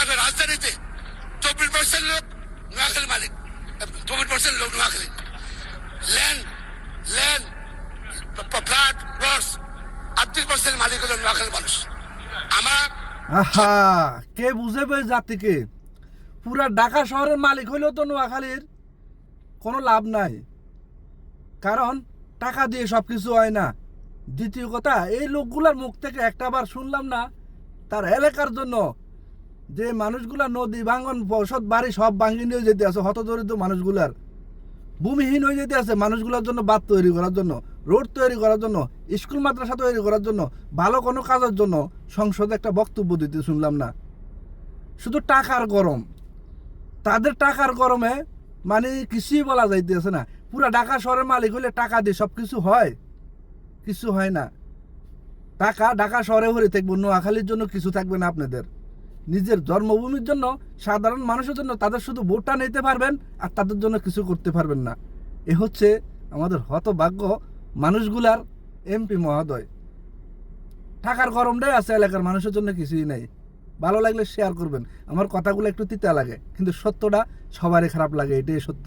তারপরে রাজধানীতে 24% লোক নোয়াখালী মালিক, 24% লোক নোয়াখালী। ল্যান্ড ল্যান্ড ফ্ল্যাট রস 38% মালিক হলো নোয়াখালীর মানুষ। আমার আহা, কে বুঝেবে জাতিকে? পুরা ঢাকা শহরের মালিক হইলেও তো নোয়াখালীর কোনো লাভ নাই, কারণ টাকা দিয়ে সব কিছু হয় না। দ্বিতীয় কথা, এই লোকগুলার মুখ থেকে একটাবার শুনলাম না তার এলাকার জন্য যে মানুষগুলা নদী ভাঙন বসত বাড়ি সব ভাঙি নিয়ে যেতে আছে, হতদরিদ্র মানুষগুলার ভূমিহীন হয়ে যেতে আছে, মানুষগুলোর জন্য বাঁধ তৈরি করার জন্য, রোড তৈরি করার জন্য, স্কুল মাদ্রাসা তৈরি করার জন্য, ভালো কোনো কাজের জন্য সংসদে একটা বক্তব্য দিতে শুনলাম না। শুধু টাকার গরম, তাদের টাকার গরমে মানে কিছুই বলা যাইতেছে না। পুরা ঢাকা শহরের মালিক হইলে টাকা দিয়ে সব কিছু হয়? কিছু হয় না। টাকা ঢাকা শহরে ভরে থাকবো, নোয়াখালীর জন্য কিছু থাকবে না আপনাদের। নিজের জন্মভূমির জন্য, সাধারণ মানুষের জন্য তাদের শুধু ভোটটা নিতে পারবেন আর তাদের জন্য কিছু করতে পারবেন না। এ হচ্ছে আমাদের হতভাগ্য মানুষগুলার এমপি মহোদয়। টাকার গরমটাই আছে, এলাকার মানুষের জন্য কিছুই নাই। ভালো লাগলে শেয়ার করবেন। আমার কথাগুলো একটু তিতা লাগে, কিন্তু সত্যটা সবারই খারাপ লাগে, এটাই সত্য।